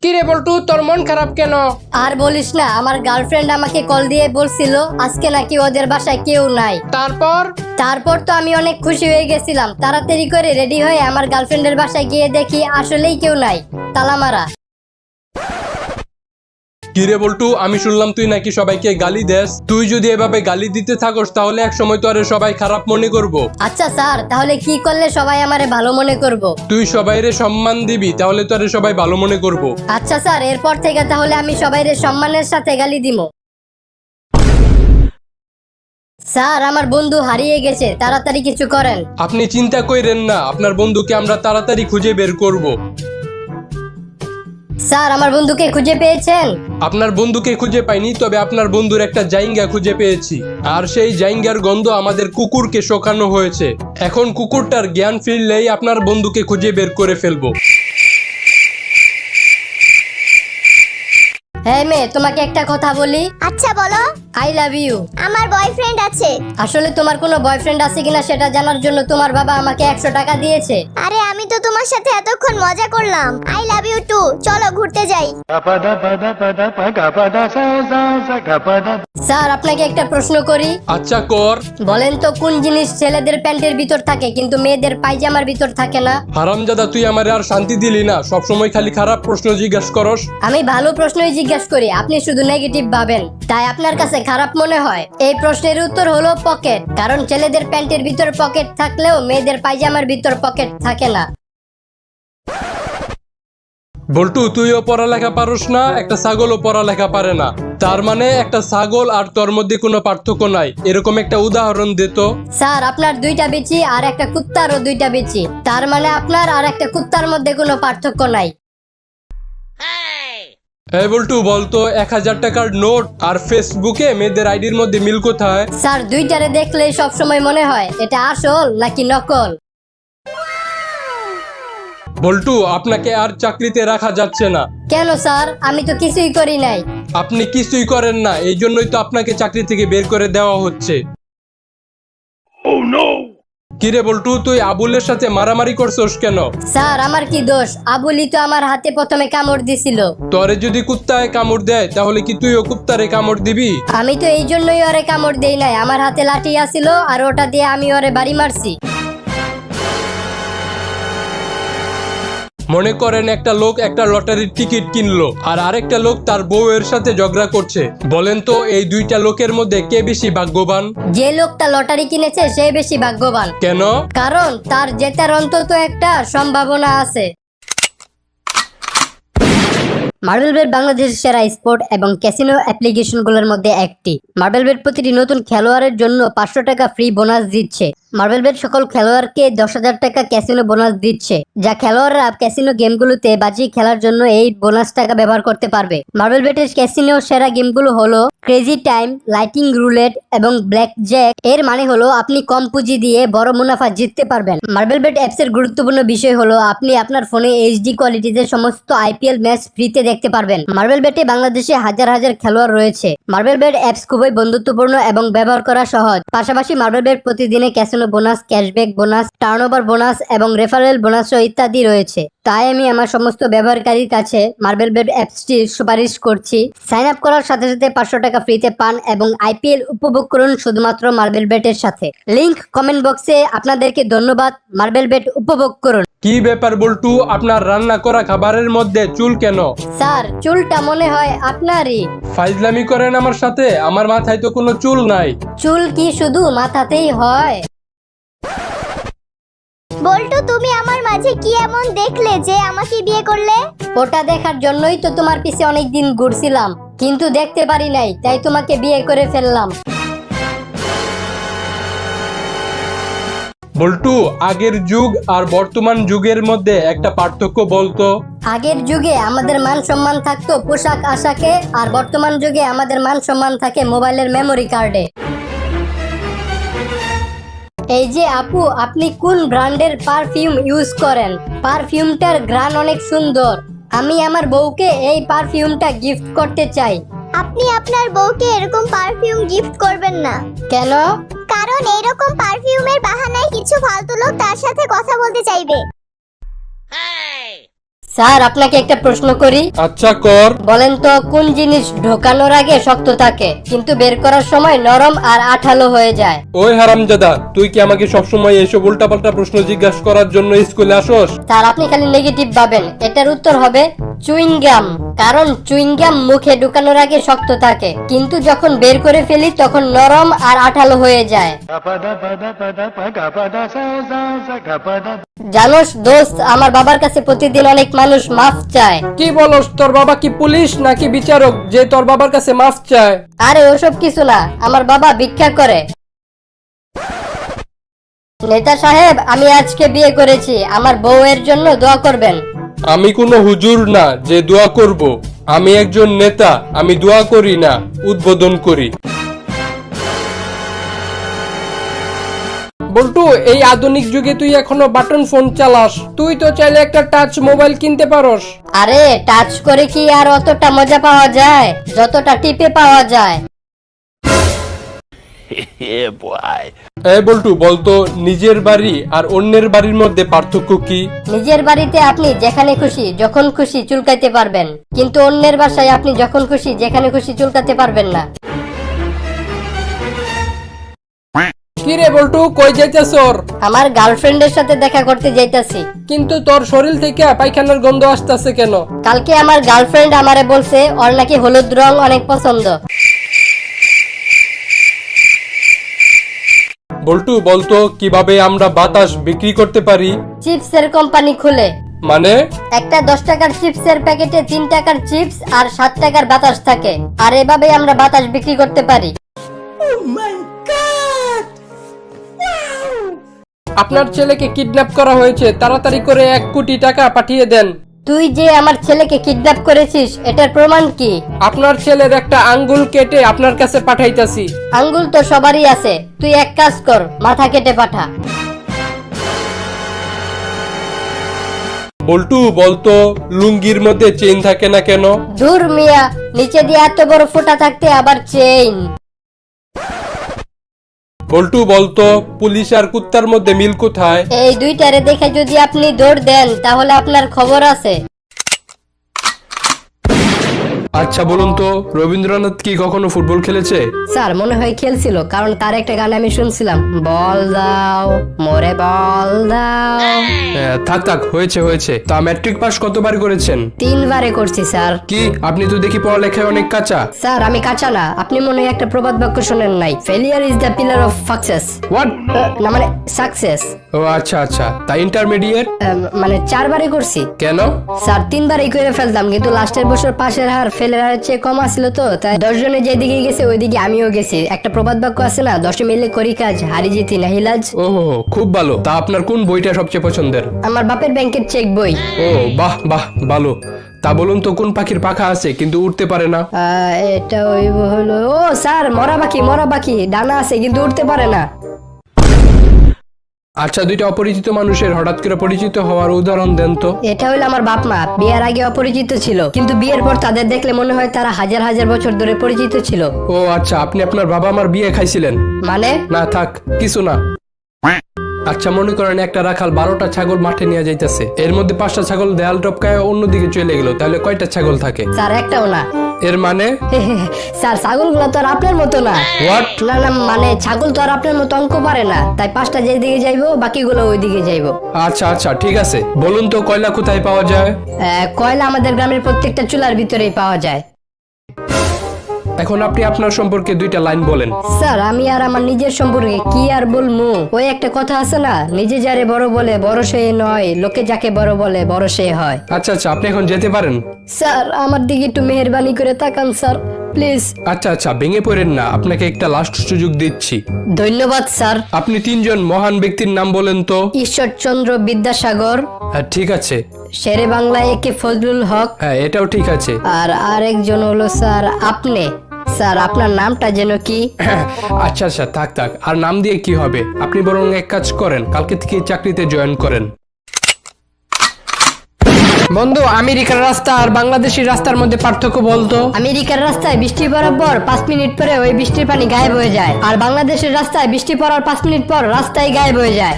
কি রে বল্টু, তোর মন খারাপ কেন? আর বলিস না, আমার গার্লফ্রেন্ড আমাকে কল দিয়ে বলছিল আজকে নাকি ওদের বাসায় কেউ নাই। তারপর তো আমি অনেক খুশি হয়ে গেছিলাম। তাড়াতাড়ি করে রেডি হয়ে আমার গার্লফ্রেন্ডের বাসায় গিয়ে দেখি আসলেই কেউ নাই, তালা মারা। কি রে বল্টু, আমি শুনলাম তুই নাকি সবাইকে গালি দেস। তুই যদি এভাবে গালি দিতে থাকস তাহলে এক সময় তো আরে সবাই খারাপ মনে করব। আচ্ছা স্যার, তাহলে কি করলে সবাই আমারে ভালো মনে করব? তুই সবাইরে সম্মান দিবি, তাহলে তো আরে সবাই ভালো মনে করব। আচ্ছা স্যার, এরপর থেকে তাহলে আমি সবাইরে সম্মানের সাথে গালি দিব। স্যার, আমার বন্ধু হারিয়ে গেছে, তাড়াতাড়ি কিছু করেন। আপনি চিন্তা কইরেন না, আপনার বন্ধুকে আমরা তাড়াতাড়ি খুঁজে বের করব। স্যার, আমার বন্ধুকে খুঁজে পেয়েছেন? আপনার বন্ধুকে খুঁজে পাইনি, তবে আপনার বন্ধুর একটা জাইঙ্গা খুঁজে পেয়েছি। আর সেই জাইঙ্গার গন্ধ আমাদের কুকুরকে শোকানো হয়েছে। এখন কুকুরটার জ্ঞান ফিরলেই আপনার বন্ধুকে খুঁজে বের করে ফেলবো। হ্যাঁ মেয়ে, তোমাকে একটা কথা বলি। আচ্ছা বলো। I love you. আমার বয়ফ্রেন্ড আছে। আসলে তোমার কোনো বয়ফ্রেন্ড আছে কিনা সেটা জানার জন্য তোমার বাবা আমাকে 100 টাকা দিয়েছে। আরে আমি তো তোমার সাথে এতক্ষণ মজা করলাম। I love you too. চলো ঘুরতে যাই। স্যার, আপনাকে একটা প্রশ্ন করি। আচ্ছা কর। বলেন তো, কোন জিনিস ছেলেদের প্যান্টের ভিতর থাকে কিন্তু মেয়েদের পায়জামার ভিতর থাকে না? হারামজাদা, তুই আমারে আর শান্তি দিলি না। সবসময় খালি খারাপ প্রশ্ন জিজ্ঞাসা করস। আমি ভালো প্রশ্নই জিজ্ঞাসা করি, আপনি শুধু নেগেটিভ ভাবেন, তাই আপনার কাছে খারাপ মনে হয়। এই প্রশ্নের উত্তর হলো পকেট। কারণ ছেলেদের প্যান্টের ভিতর পকেট থাকলেও মেয়েদের পায়জামার ভিতর পকেট থাকে না। বল্টু, তুইও পড়ালেখা পারস না, একটা ছাগলও পড়ালেখা পারে না। তার মানে একটা ছাগল আর তোর মধ্যে কোনো পার্থক্য নাই, এরকম একটা উদাহরণ দে তো। স্যার, আপনার 2টা বিচি আর একটা কুত্তারও 2টা বিচি, তার মানে আপনার আর একটা কুত্তার মধ্যে কোনো পার্থক্য নাই। এই বল্টু, বলতো 1000 টাকার নোট আর ফেসবুকে মেয়েদের আইডির মধ্যে মিল কোথায়? স্যার, 2টারে দেখলেই সবসময় মনে হয় এটা আসল নাকি নকল। বল্টু, আপনাকে আর চাকরিতে রাখা যাচ্ছে না। কেন স্যার? আমি তো কিছুই করি নাই। আপনি কিছুই করেন না, এই জন্যই তো আপনাকে চাকরি থেকে বের করে দেওয়া হচ্ছে। কিরে বল্টু, তুই আবুলের সাথে মারামারি করছস কেন? স্যার, আমার কি দোষ? আবুলি তো আমার হাতে প্রথমে কামড় দিছিল। তোরে যদি কুত্তায় কামড় দেয় তাহলে কি তুইও কুত্তারে কামড় দিবি? আমি তো এই জন্যই ওরে কামড় দেই নাই, আমার হাতে লাঠি আছিল আর ওটা দিয়ে আমি ওরে বাড়ি মারছি। মনে করেন একটা লোক একটা লটারির টিকিট কিনলো আর আরেকটা লোক তার বউয়ের সাথে ঝগড়া করছে। বলেন তো এই দুইটা লোকের মধ্যে কে বেশি ভাগ্যবান? যে লোকটা লটারি কিনেছে সে বেশি ভাগ্যবান। কেন? কারণ তার জেতার অন্তত একটা সম্ভাবনা আছে। মার্বেল বেট বাংলাদেশের সেরা স্পোর্ট এবং ক্যাসিনো অ্যাপ্লিকেশনগুলোর মধ্যে একটি। মার্বেল বেট প্রতিটি নতুন খেলোয়াড়ের জন্য 500 টাকা ফ্রি বোনাস দিচ্ছে। মার্বেল বেট সকল খেলোয়াড়কে 10,000 টাকা ক্যাসিনো বোনাস দিচ্ছে, যা খেলোয়াড়রা ক্যাসিনো গেমগুলোতে বাজি খেলার জন্য এই বোনাস টাকা ব্যবহার করতে পারবে। মার্বেল বেটের ক্যাসিনো সেরা গেমগুলো হলো ক্রেজি টাইম, লাইটিং রুলেট এবং ব্ল্যাক জ্যাক। এর মানে হলো আপনি কম পুঁজি দিয়ে বড় মুনাফা জিততে পারবেন। মার্বেল বেট অ্যাপস এর গুরুত্বপূর্ণ বিষয় হলো আপনি আপনার ফোনে এইচডি কোয়ালিটিতে সমস্ত আইপিএল ম্যাচ ফ্রিতে দেখতে পারবেন। মার্বেল বেটে বাংলাদেশে হাজার হাজার খেলোয়াড় রয়েছে। মার্বেল বেট অ্যাপস খুবই বন্ধুত্বপূর্ণ এবং ব্যবহার করা সহজ। পাশাপাশি মার্বেল বেট প্রতিদিনে casino bonus, cashback bonus, turnover bonus এবং রেফারেল বোনাস ইত্যাদি রয়েছে। তাই আমি আমার সমস্ত ব্যবহারকারীর কাছে মার্বেল বেট অ্যাপসটি সুপারিশ করছি। সাইন আপ করার সাথে সাথে 500 টাকা ফ্রিতে পান এবং আইপিএল উপভোগ করুন শুধুমাত্র মার্বেল বেটের সাথে। লিংক কমেন্ট বক্সে। আপনাদেরকে ধন্যবাদ। মার্বেল বেট উপভোগ করুন। কি ব্যাপার বল্টু, আপনার রান্না করা খাবারের মধ্যে চুল কেন? স্যার, চুলটা মনে হয় আপনারই। ফাইজলামি করেন আমার সাথে? আমার মাথায় তো কোনো চুল নাই। চুল কি শুধু মাথাতেই হয়? বল্টু, তুমি আমার মাঝে কি এমন দেখলে যে আমাকে বিয়ে করলে? ওটা দেখার জন্যই তো তোমার পিছে অনেকদিন ঘুরছিলাম, কিন্তু দেখতে পারি নাই, তাই তোমাকে বিয়ে করে ফেললাম। বল্টু, আগের যুগ আর বর্তমান যুগের মধ্যে একটা পার্থক্য বলতো। আগের যুগে আমাদের মান সম্মান থাকতো পোশাক আশাকে, আর বর্তমান যুগে আমাদের মান সম্মান থাকে মোবাইলের মেমোরি কার্ডে। এই যে আপু, আপনি কোন ব্র্যান্ডের পারফিউম ইউজ করেন? পারফিউমটার ঘ্রাণ অনেক সুন্দর। আমি আমার বউকে এই পারফিউমটা গিফট করতে চাই। আপনি আপনার বউকে এরকম পারফিউম গিফট করবেন না। কেন? কারণ এইরকম পারফিউমের বাহানায় কিছু ফালতু লোক তার সাথে কথা বলতে চাইবে। স্যার আপনাকে একটা প্রশ্ন করি। আচ্ছা কর। বলেন তো কোন জিনিস ঢোকানোর আগে শক্ত থাকে কিন্তু বের করার সময় নরম আর আঠালো হয়ে যায়? ওই হারামজাদা, তুই কি আমাকে সবসময় এসব উল্টাপাল্টা প্রশ্ন জিজ্ঞাসা করার জন্য স্কুলে আসোস? স্যার আপনি খালি নেগেটিভ ভাবেন। এটার উত্তর হবে চুইংগাম। কারণ চুইংগাম মুখে ঢুকানোর আগে শক্ত থাকে কিন্তু যখন বের করে ফেলি তখন নরম আর আঠালো হয়ে যায়। জানোস দোস্ত, আমার বাবার কাছে প্রতিদিন অনেক মানুষ মাফ চায়। কি বলস, তোর বাবা কি পুলিশ নাকি বিচারক যে তোর বাবার কাছে মাফ চায়? আরে ওসব কিছু না, আমার বাবা ভিক্ষা করে। নেতা সাহেব, আমি আজকে বিয়ে করেছি, আমার বউয়ের জন্য দোয়া করবেন। আমি কোনো হুজুর না যে দোয়া করব। আমি একজন নেতা, আমি দোয়া করি না, উদ্বোধন করি। বল্টু, এই আধুনিক যুগে তুই এখনো বাটন ফোন চালাস? তুই তো চাইলে একটা টাচ মোবাইল কিনতে পারস। আরে টাচ করে কি আর অতটা মজা পাওয়া যায় যতটা টিপে পাওয়া যায়? এই বল্টু, বলতো নিজের বাড়ি আর অন্যের বাড়ির মধ্যে পার্থক্য কি? নিজের বাড়িতে আপনি যেখানে খুশি যখন খুশি চুলকাইতে পারবেন, কিন্তু অন্যের বাসায় আপনি যখন খুশি যেখানে খুশি চুলকাতে পারবেন না। কি রে বল্টু, কই যাইতেছর? আমার গার্লফ্রেন্ডের সাথে দেখা করতে যাইতাছি। কিন্তু তোর শরীর থেকে পায়খানার গন্ধ আসতেছে কেন? কালকে আমার গার্লফ্রেন্ড আমারে বলছে ওর নাকি হলুদ রং অনেক পছন্দ। বল্টু, বলতো কিভাবে আমরা বাতাস বিক্রি করতে পারি? চিপসের কোম্পানি খুলে। মানে? একটা 10 টাকার চিপসের প্যাকেটে 3 টাকার চিপস আর 7 টাকার বাতাস থাকে, আর এভাবে আমরা বাতাস বিক্রি করতে পারি। আপনার ছেলেকে কিডন্যাপ করা হয়েছে, তাড়াতাড়ি করে 1 কোটি টাকা পাঠিয়ে দেন। তুই যে আমার ছেলেকে কিডন্যাপ করেছিস এটার প্রমাণ কি? আপনার ছেলের একটা আঙ্গুল কেটে আপনার কাছে পাঠাইতাছি। আঙ্গুল তো সবারই আছে, তুই এক কাজ কর, মাথা কেটে পাঠা। বল্টু, বলতো লুঙ্গির মধ্যে চেইন থাকে না কেন? দূর মিয়া, নিচে দিয়ে এত বড় ফোঁটা থাকতে আবার চেইন? বল্টু, বলতো পুলিশ আর কুত্তার মধ্যে মিল কোথায়? এই দুইটারে দেখে যদি আপনি দৌড় দেন তাহলে আপনার খবর আছে। আচ্ছা বলুন তো, রবীন্দ্রনাথ কি কখনো ফুটবল খেলেছে? স্যার মনে হয় খেলছিল, কারণ তার একটা গান আমি শুনছিলাম, বল দাও মোরে বল দাও। থাক থাক, হয়েছে হয়েছে। তা ম্যাট্রিক পাস কতবার করেছেন? 3 বারে করছি স্যার। কি, আপনি তো দেখি পড়ালেখায় অনেক কাঁচা। স্যার আমি কাঁচা না, আপনি মনে হয় একটা প্রবাদ বাক্য শোনেন নাই, failure is the pillar of success. What? না মানে সাকসেস। ও আচ্ছা আচ্ছা, তা ইন্টারমিডিয়েট? মানে 4 বারে করছি। কেন? স্যার 3 বারেই করে ফেলতাম, কিন্তু লাস্টের বছর পাশের হার ফেলের হারের চেয়ে কম আসছিল, তো তাই 10 জনে যেদিকে গেছে ওইদিকে আমিও গেছি। একটা প্রবাদ বাক্য আছে না, 10 মিলে করি কাজ, হারি জিতি নাহিলাজ। ও খুব ভালো। তা আপনার কোন বইটা সবচেয়ে পছন্দের? আমার বাপের ব্যাংকের চেক বই। ও বাহ বাহ, ভালো। তা বলুন তো কোন পাখির পাখা আছে কিন্তু উঠতে পারে না? এটা ওই হলো, ও স্যার মরা পাখি, ডানা আছে কিন্তু উঠতে পারে না। আচ্ছা, দুইটা অপরিচিত মানুষের হঠাৎ করে পরিচিত হওয়ার উদাহরণ দেন তো। এটা হলো আমার বাপ মা, বিয়ের আগে অপরিচিত ছিল, কিন্তু বিয়ের পর তাদের দেখলে মনে হয় তারা হাজার হাজার বছর ধরে পরিচিত ছিল। ও আচ্ছা, আপনি আপনার বাবা মার বিয়ে খাইছিলেন? মানে? না থাক, কিছু না। আচ্ছা মনে করেন একটা রাখাল 12টা ছাগল মাঠে নিয়ে যাইতেছে, এর মধ্যে 5টা ছাগল দেয়াল টপকায় অন্যদিকে চলে গেল, তাহলে কয়টা ছাগল থাকে? স্যার একটাও না। এর মানে? স্যার ছাগলগুলো তো আর আপনার মতো না। হোয়াট? না না, মানে ছাগল তো আর আপনার মতো অঙ্ক পারে না, তাই 5টা যেদিকে যাইবো বাকিগুলো ওইদিকে যাইবো। আচ্ছা আচ্ছা ঠিক আছে। বলুন তো কয়লা কোথায় পাওয়া যায়? কয়লা আমাদের গ্রামের প্রত্যেকটা চুলার ভিতরেই পাওয়া যায়। এখন আপনি আপনার সম্পর্কে 2টা লাইন বলেন। স্যার আমি আর আমার নিজের সম্পর্কে কি আর বলমু, ওই একটা কথা আছে না, নিজে যারে বড় বলে বড় সে নয়, লোকে যাকে বড় বলে বড় সে হয়। আচ্ছা আচ্ছা, আপনি এখন যেতে পারেন। স্যার আমার দিকে একটু মেহেরবানি করে তাকান স্যার, প্লিজ। আচ্ছা আচ্ছা, ভেঙে পড়েন না, আপনাকে একটা লাস্ট সুযোগ দিচ্ছি। ধন্যবাদ স্যার। আপনি 3 জন মহান ব্যক্তির নাম বলেন তো। ঈশ্বরচন্দ্র বিদ্যাসাগর, হ্যাঁ ঠিক আছে। শেরে বাংলা একে ফজলুল হক, হ্যাঁ এটাও ঠিক আছে। আর আরেকজন হলো স্যার আপনি। স্যার আপনার নামটা যেন কি? আচ্ছা আচ্ছা, থাক থাক, আর নাম দিয়ে কি হবে? আপনি বরং এক কাজ করেন, কালকে থেকে চাকরিতে জয়েন করেন। বন্ধু, আমেরিকার রাস্তা আর বাংলাদেশের রাস্তার মধ্যে পার্থক্য বলতো। আমেরিকার রাস্তায় বৃষ্টি পড়ার পর 5 মিনিট পরে ওই বৃষ্টির পানি গায়েব হয়ে যায়, আর বাংলাদেশের রাস্তায় বৃষ্টি পড়ার 5 মিনিট পর রাস্তায় গায়েব হয়ে যায়।